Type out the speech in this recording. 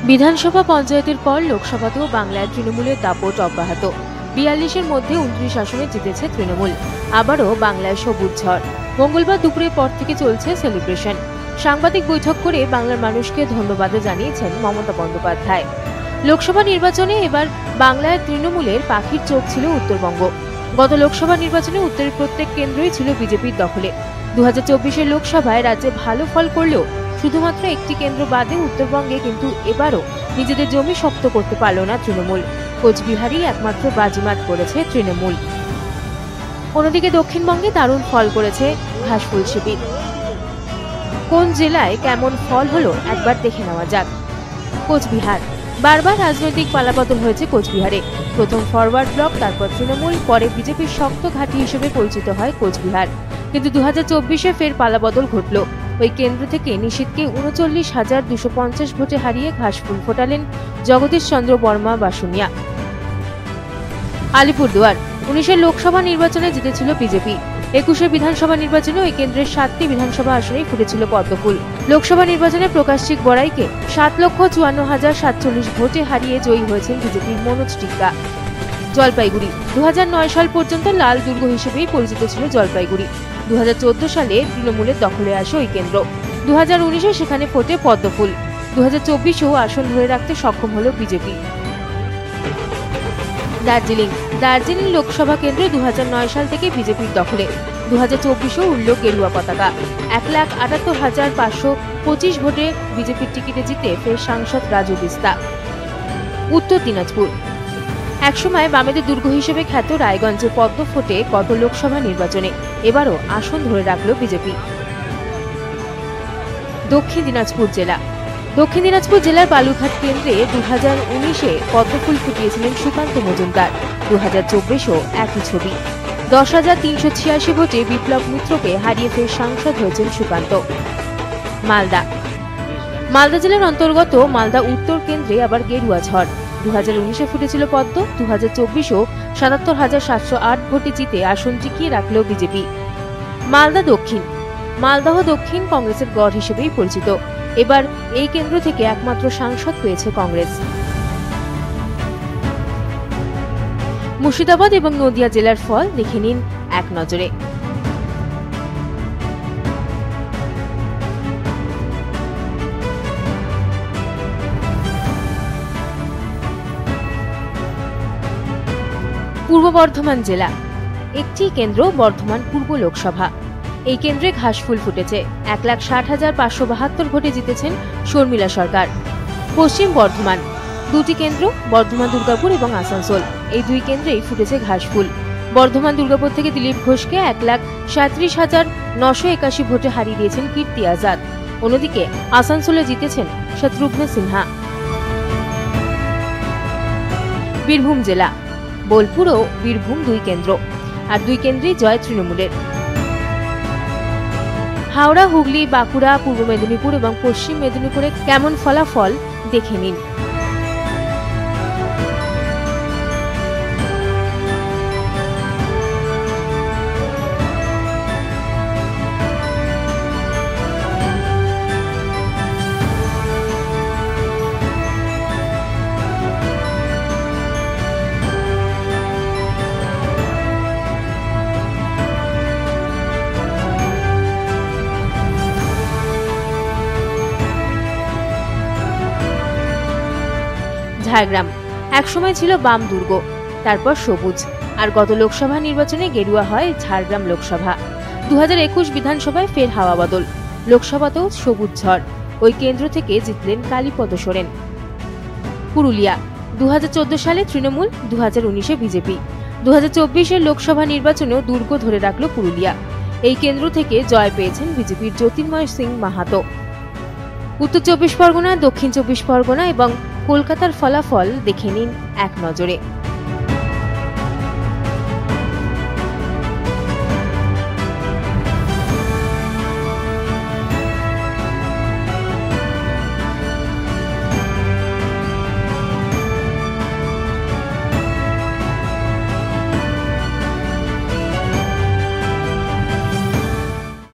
বিধানসভা পঞ্চায়েতের পর লোকসভাতেও বাংলায় তৃণমূলের দাপট অব্যাহত। ৪২-এর মধ্যে ২৯ আসনে জিতেছে তৃণমূল। আবারও বাংলায় সবুজ ঝড়। মঙ্গলবার দুপুরের পর থেকে চলছে সেলিব্রেশন। সাংবাদিক বৈঠক করে বাংলার মানুষকে ধন্যবাদও জানিয়েছেন মমতা বন্দ্যোপাধ্যায়। লোকসভা নির্বাচনে এবার বাংলায় তৃণমূলের পাখির চোখ ছিল উত্তরবঙ্গ। গত লোকসভা নির্বাচনে উত্তরের প্রত্যেক কেন্দ্রই ছিল বিজেপির দখলে। ২০২৪-এর লোকসভায় রাজ্যে ভালো ফল করলেও শুধুমাত্র একটি কেন্দ্র বাদে উত্তরবঙ্গে কিন্তু এবারও নিজেদের জমি শক্ত করতে পারল না তৃণমূল। কোচবিহারই একমাত্র বাজিমাত করেছে তৃণমূল। অন্যদিকে দক্ষিণবঙ্গে দারুণ ফল করেছে ঘাসফুল শিবির। কোন জেলায় কেমন ফল হলো একবার দেখে নেওয়া যাক। কোচবিহার, বারবার রাজনৈতিক পালাবদল হয়েছে কোচবিহারে। প্রথম ফরওয়ার্ড ব্লক, তারপর তৃণমূল, পরে বিজেপির শক্ত ঘাঁটি হিসেবে পরিচিত হয় কোচবিহার। কিন্তু ২০২৪-এ ফের পালাবদল ঘটল। ওই কেন্দ্র থেকে নিশীথকে ৩৯,২৫০ ভোটে হারিয়ে ঘাসফুল ফোটালেন জগদীশ চন্দ্র বর্মা বাসুনিয়া। আলিপুরদুয়ার, ১৯-এর লোকসভা নির্বাচনে জিতেছিল বিজেপি। ২১-এর বিধানসভা নির্বাচনে ওই কেন্দ্রের ৭টি বিধানসভা আসনেই ফুটেছিল পদ্মফুল। লোকসভা নির্বাচনে প্রকাশ্যিক বড়াইকে ৭,৫৪,০৪৭ ভোটে হারিয়ে জয়ী হয়েছেন বিজেপির মনোজ টিক্কা। জলপাইগুড়ি, ২০০৯ সাল পর্যন্ত লাল দুর্গ হিসেবেই পরিচিত ছিল জলপাইগুড়ি। ২০১৪ সালে তৃণমূলের দখলে আসে ওই কেন্দ্র। ২০১৯-এ সেখানে ফোটে পদ্মফুল। ২০২৪-এও আসন ধরে রাখতে সক্ষম হল বিজেপি। দার্জিলিং লোকসভা কেন্দ্র ২০০৯ সাল থেকে বিজেপির দখলে। ২০২৪-এও উড়ল গেরুয়া পতাকা। ১,৭৮,৫২৫ ভোটে বিজেপির টিকিটে জিতে ফের সাংসদ রাজু বিস্তা। উত্তর দিনাজপুর, একসময় বামেদের দুর্গ হিসেবে খ্যাত রায়গঞ্জে পদ্ম ফোটে গত লোকসভা নির্বাচনে। এবারও আসন ধরে রাখল বিজেপি। দক্ষিণ দিনাজপুর জেলার বালুরঘাট কেন্দ্রে ২০১৯-এ পদ্মফুল ফুটিয়েছিলেন সুকান্ত মজুমদার। ২০২৪-এও একই ছবি। ১০,৩৮৬ ভোটে বিপ্লব মিত্রকে হারিয়ে ফের সাংসদ হয়েছেন সুকান্ত। মালদা জেলার অন্তর্গত মালদা উত্তর কেন্দ্রে আবার গেরুয়া ঝড়। ২০১৯-এ ফুটেছিল পদ্ম। ২০২৪-এও ৭৭,৭০৮ ভোটে জিতে আসন টিকিয়ে রাখল বিজেপি। মালদহ দক্ষিণ কংগ্রেসের গড় হিসেবেই পরিচিত। এবার এই কেন্দ্র থেকে একমাত্র সাংসদ পেয়েছে কংগ্রেস। মুর্শিদাবাদ এবং নদিয়া জেলার ফল দেখে নিন এক নজরে। পূর্ব বর্ধমান জেলা, একটি কেন্দ্র বর্ধমান পূর্ব লোকসভা। এই কেন্দ্রে ঘাসফুল ফুটেছে। ১,৬০,৫৭২ ভোটে জিতেছেন শর্মিলা সরকার। পশ্চিম বর্ধমান, দুটি কেন্দ্র বর্ধমান দুর্গাপুর এবং আসানসোল। এই দুই কেন্দ্রেই ফুটেছে ঘাসফুল। বর্ধমান দুর্গাপুর থেকে দিলীপ ঘোষকে ১,৩৭,৯৮১ ভোটে হারিয়ে দিয়েছেন কীর্তি আজাদ। অন্যদিকে আসানসোলে জিতেছেন শত্রুঘ্ন সিনহা। বীরভূম জেলা, বোলপুর ও বীরভূম দুই কেন্দ্র, আর দুই কেন্দ্রেই জয় তৃণমূলের। হাওড়া, হুগলি, বাঁকুড়া, পূর্ব মেদিনীপুর এবং পশ্চিম মেদিনীপুরে কেমন ফলাফল দেখে নিন। ঝাড়গ্রাম, একসময় ছিল বাম দুর্গ, তারপর সবুজ, আর গত লোকসভা নির্বাচনে গেরুয়া হয় ঝাড়গ্রাম লোকসভা। ২০২১ বিধানসভায় ফের হাওয়া বদল। লোকসভাতেও সবুজ ঝড়। ওই কেন্দ্র থেকে জিতলেন কালীপদ সোরেন। পুরুলিয়া, ২০১৪ সালে তৃণমূল, ২০১৯-এ বিজেপি। ২০২৪-এর লোকসভা নির্বাচনেও দুর্গ ধরে রাখল পুরুলিয়া। এই কেন্দ্র থেকে জয় পেয়েছেন বিজেপির জ্যোতির্ময় সিং মাহাতো। উত্তর ২৪ পরগনা, দক্ষিণ ২৪ পরগনা এবং কলকাতার ফলাফল দেখে নিন এক নজরে।